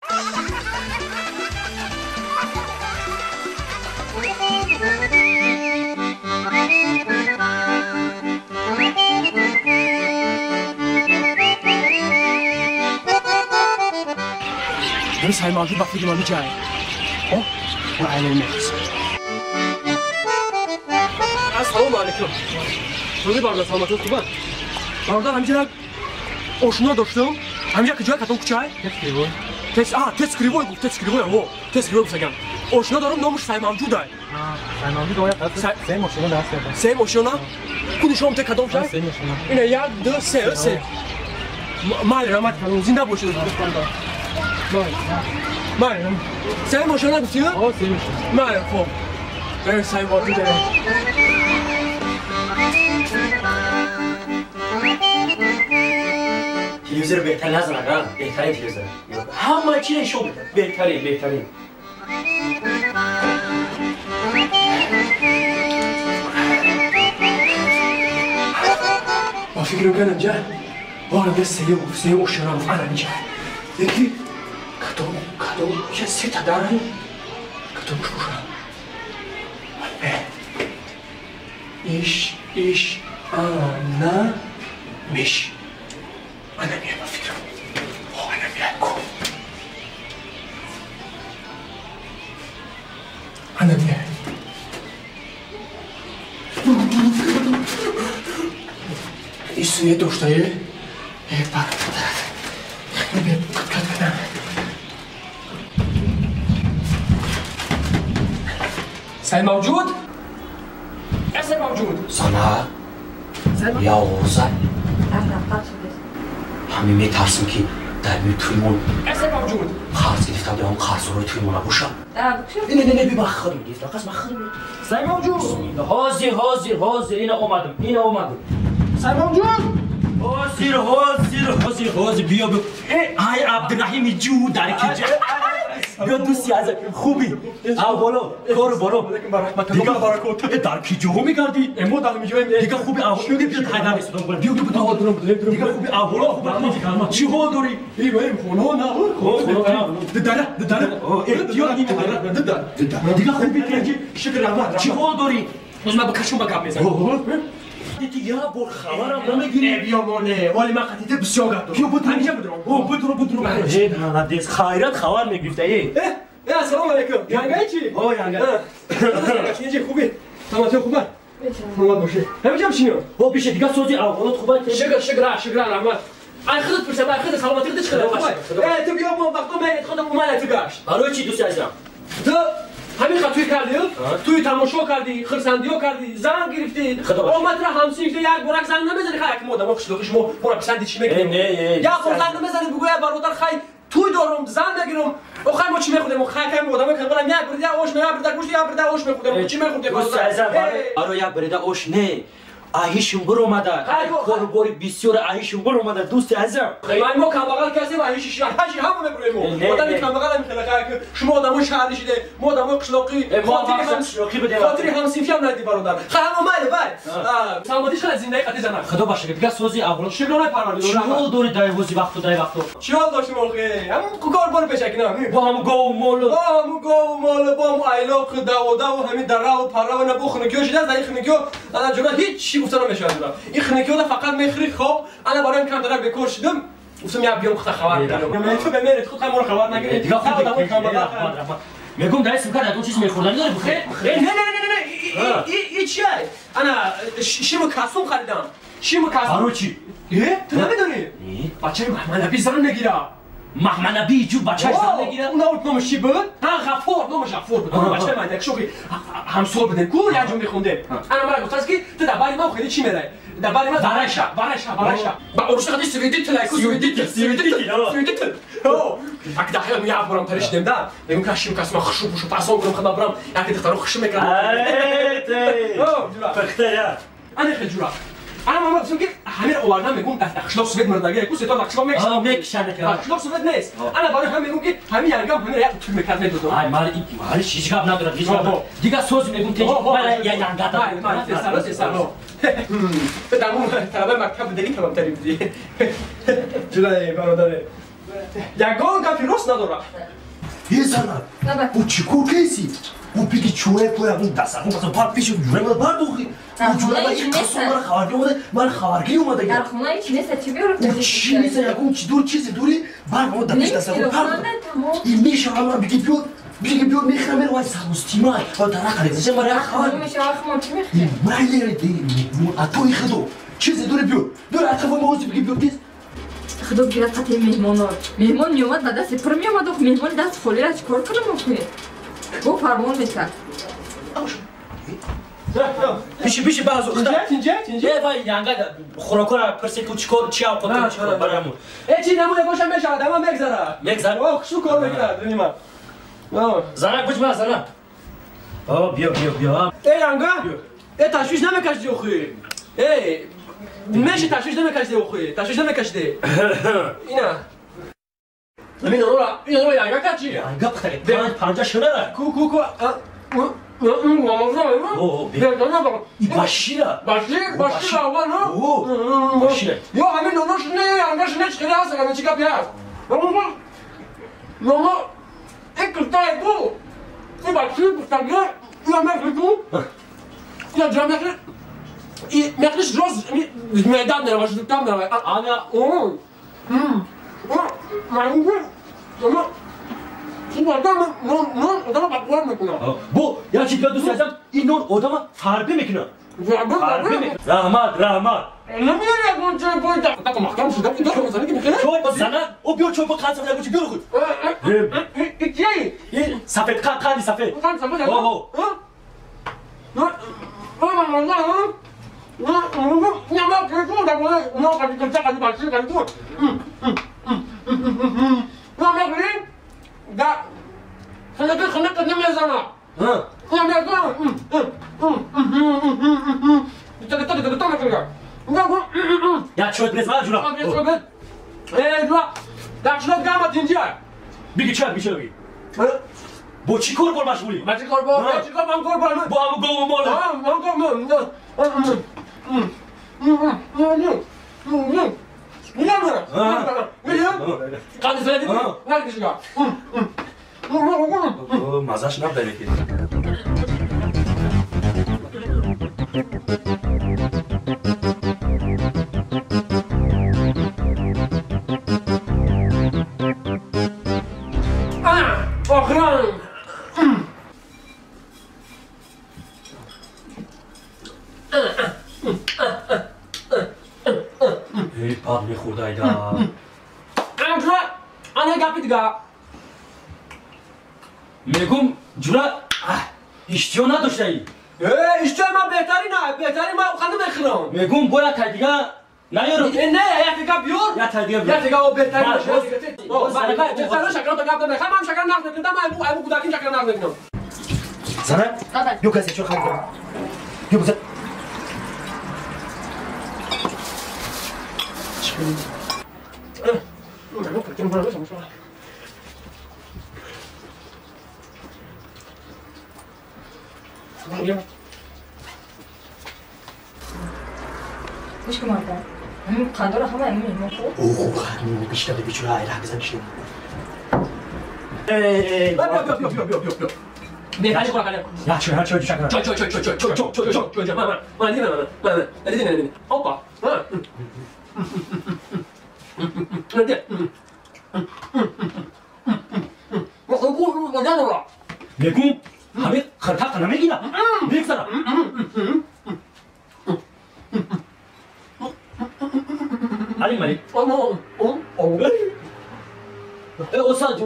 بس هاي موجود بفيدي ما جاي وعلى الناس السلام عليكم خیلی بارد سلامتون خوبه برادر همینجا آشنا داشتم همینجا کجا کتون کوچه تست کریوی گفت تست کریوی بسگم آشنا دارم نامش سعی موجوده سعی موجود آیا سه ماشینا دست سه ماشینا کدوم شما کدوم شد سه ماشینا اینه یک دو سه مال رحمت کنم زنده باشید مال سه ماشینا گفتی سه ماشینا مال خب برای سعی موجوده تلویزیون بهتر نزنن بهترین تلویزیون همه چی نشون بده بهترین با فکر میکنم اینجا وارد سه اوشنا رو الان اینجا یکی کدوم یه سه تا داره کدوم شوشا ایش انا میش انا میام با فکرم انا میام کو انا میام ایسوی داشتایی برد کت کنم سعی موجود؟ سعی موجود سانا یا اوزن همین میترسیم که در می تویمون سعی موجود خرز گرفتم به اون قرص روی تویمون باشم نه بی بخدم گرفتم قسم خدم سعی موجود حاضر این اومدم سعی موجود حاضر بیا ای عبدالرحیم جو در کجا بیا دوستی از خوبی بالا دیگه در کجا میگردی امو دارم میجویم دیگه خوبی بیا تایدن استودم بیا دیگه خوبی بالا چی ها داری این خونه نه داره دیگه خوبی شکر رحمت چی ها داری از من بکشم با گپ بزن دیدی یا بر خبرم نمیگیری بیا مانه ولی من خطیت بسیار گرد بیا بود همینجا بدرم هی خیرت خبر میگرفته ای السلام علیکم یانگای چی؟ یانگای چی خوبی؟ تمام خوبه؟ نواد باشه همینجا بشینیم بیشه دیگه سوزی اولات خوبه شکر رحمت ای خودت پرسه ای خودت سلامتی خودت چقدر باشه تو بیا با وقتا من خودم اومد تو گشت برای چی دوست عزیزم تو همین خطوی کردی توی تماشا کردی خرسندیو کردی زن گرفتی اومد را همسین یک برک زن نمیزنی خیلی که مودم خشلوقش مو پورا پسندی چی میگی یا خود زن نمیزنی بگو یا برادر خیلی توی دارم زن نگیرم او خیلی ما چی میخودم خیلی کم بودم که برام یک برده اوش نه برده گوشت یا برده اوش میخودم چی میخودم دوست عزیزم برای یک برده اوش نه آهیشون بر اومده کارباری بسیار آهیشون بر اومده دوست عزیزم من ما کم بغل کسی و آهیشش هیچ همه میبریم آدمی کم بغل میخواد که شما آدمو شهری شده ما آدمو قشلاقی خاطری هم سیفی هم ندی برادر خیلی ماله بای سلامتیش خیلی زنده قطعی زنم خدا باشه دیگه سوزی اول شکرانه پروردگار چی حال داری دایوزی وقت چی حال داشتیم آخه همون کاربار بشکنم با هم گو مول با هم ایلاق داودا و همین دره و پره و نبو خنکیو شده از این خنکیو انا جونا هیچ چی گفتن نمیشه این خنکیو فقط میخری خب انا برای کم درک بکور شدم گفتم یا بیام خبر میدم تو به من خود ما رو خبر نگیری دیگه میگم دایس میکنه تو چیز میخوردن داره بخیر نه این چیه انا شیمو کاسوم خریدم برای چی تو نمیدونی بچه محمد نبی زن نگیره محمد نبی جو بچه زن نگیره اون اوت نامش چی بود غفور نامش غفور بود بچه من یک شوخی همسور بده کو یا جو میخونده انا مرا گفت که تو دباری ما خیلی چی میره دباری ما برایشا با اورش خودی سویدی تلایکو سویدی اگه داخل میام برام پرش دم دا میگم کاشیم کاسم خشوب پاسون کنم خدا برام یک دخترو خشم میکنم بختیا انا خیلی جورا انا ما میگم که همین اوارنا میگم اخلاق سوید مردگی کو ستا اخلاق میکشن که اخلاق سوید نیست انا برای هم میگم که همین یانگام همین یک تو میکرد دو ای مال هیچ گپ نداره دیگه سوز میگم که من یانگا مال سالو دامون طلبه مکتب دیگه تمام تری بودی جلای برادر یگان گپی راست نداره. یه زنم او چی کور کیسی؟ او بگی چونه پویا اون دست اون مثلا پار پیش جوره ما بردوخی اون جوره ما این کسو مرا خبرگی اومده من خبرگی اومده در خونه هیچ نیست چی بیارم او چی نیست یگان چی دور چیزی دوری بر ما دستش دست اون پرد این میشه همه بگی بیور میخرم میره وای سمستیما و در خریزش مرا خبر میشه آخه چی میخوای مرا دی اتوی خدو چیزی دوری دور اطراف ما بیگی بیور دیس خدا گیرد قطعی مهمان میومد و دست پر میومد و مهمان دست خالی را چیکار کنم کنه گو فرمان میکرد پیش بعض وقتا اینجا وای یانگا خوراکا پرسی تو چیکار چی آقا تو برامون چی نمونه باشم میشه آدم میگذره اوه شو کار میکرد ببینیم زنک بچ ما زنک بیا یانگا تشویش نمیکشی اخوی میشه تشویش نمیکشی اخوی تشویش نمیکشی اینا اینا رو یانگا کچی یانگا بخیر پنجا شده کو باشیره آقا نه باشیره یا همین نونوش نه یانگاش نه چی هست همه چی گپی هست نونو این کلتای تو این باشی بستگیر یا مخلی تو یا جا مخلی مخلیش روز میدان نره باشه دوتام نره آنا این آدم بقوار میکنه بو یا چی دوست ازم این نون آدم فربه میکنه رحمت نمیاری اگه چه پایین تا محکم شده این داشت مثلا که میکنه چون زنه او بیار چون با قند سفید بچه بیار خود این چیه؟ سفید قند سفید قند سفید خنقت نمیزنه یا چوت بزن جورا در شلوت گامت اینجا بگی چه بگی با چی کار بار مشغولی؟ با چی کار بار؟ من کار بار با همون گام مال مزهش نبداره که آخران ای پاک میخورده ایدا آنها گپی دیگه میگم جورا اشتیو نداشته ای اشتیو ما بهتری ما خانم میخورم میگم باید تا دیگه نیارم نه یک دیگه بیار یا تا دیگه یک دیگه او بهتری باشه چه سر شکر تا گپ نمیخوام هم شکر نقد نکنم ابو کودکیم شکر نقد نکنم زنه یو کسی چون خواهد کنم یو بزن مش كمان هم قادرة هم أمي مفهوم اوه خدمه بیشتر بیچاره ایره بزن بیشتر بیا بهتری خورا کنم یا چه هر چه شکر چوی من اوپا میگم همه خرطق نمیگیره میگذره علی مالی استاد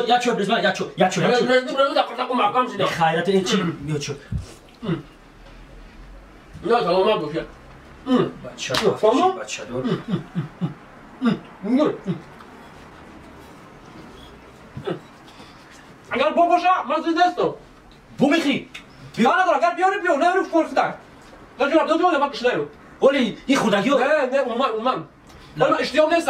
یا چو بزن یا چو خیرت این چی یا چو نه سلامت باشه بچه دار اگر با باشه من زیده استم بو میخری بیا نداره اگر بیاری بیا نه رو فرفتن نه جناب دو من کشنه رو ولی این خودگی نه من اشتیام نیست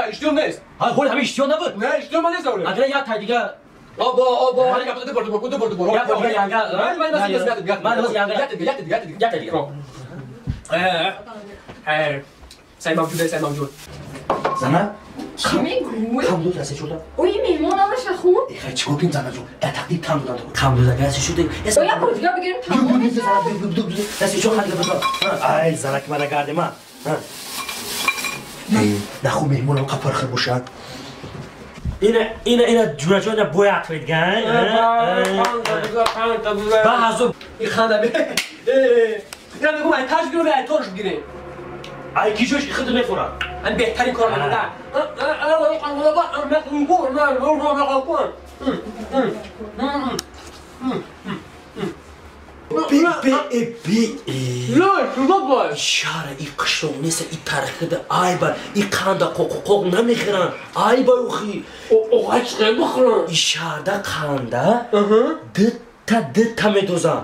هولی همه اشتیان نبود نه اشتیام من نیست اگر یا تا دیگه آبا هلی گپ دو برو یا تو یانگا من درست یانگا گپ سعی موجود زنم چی میگوی؟ کم دو دسته شده اوی مهمان آمشه خوب؟ ای چیکار کنیم زنم جون در تقدیم کم دادن تو کم دادن دسته شده او یا پرتگاه بگیریم تمام میشه دسته شو خالی بذار ای زنک من گرده من نخو مهمون هم قپر خیر باشن اینا جونا جونا بوی عطوید گن با هزو این خانده به اینا بگو من تاج گیرو به ایتارش بگیره ای کیشوش خود میخورم من بهترین کار من دارم نه شروع باش شاره ای قشنگ نیست ای تاریخ ده ای بر ای قاندا قوق نمیخورن ای بر اوخی او هیچ نمیخورن ای شهرده قاندا دتا میدوزن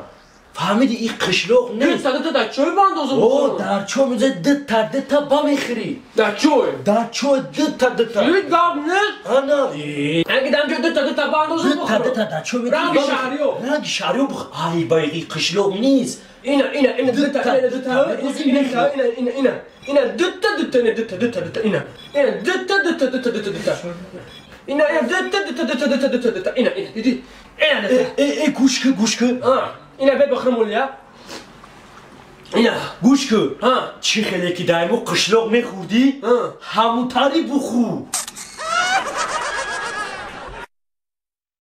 فهمیدی این قشلوق نیست در چوی باندازم او در چوی میزه دتا با میخوری در چوی در چوی دتا یه گاب نیست انا اگه دم جو دتا باندازم دتا در چوی میدی رنگ شهریو رنگ شهریو ای با این قشلوق نیست اینا دتا اینا ای گوش که اینا به بخرم ولیا اینا گوش که چی خیلی که دایمو قشلوق میخوردی همون تاری بخور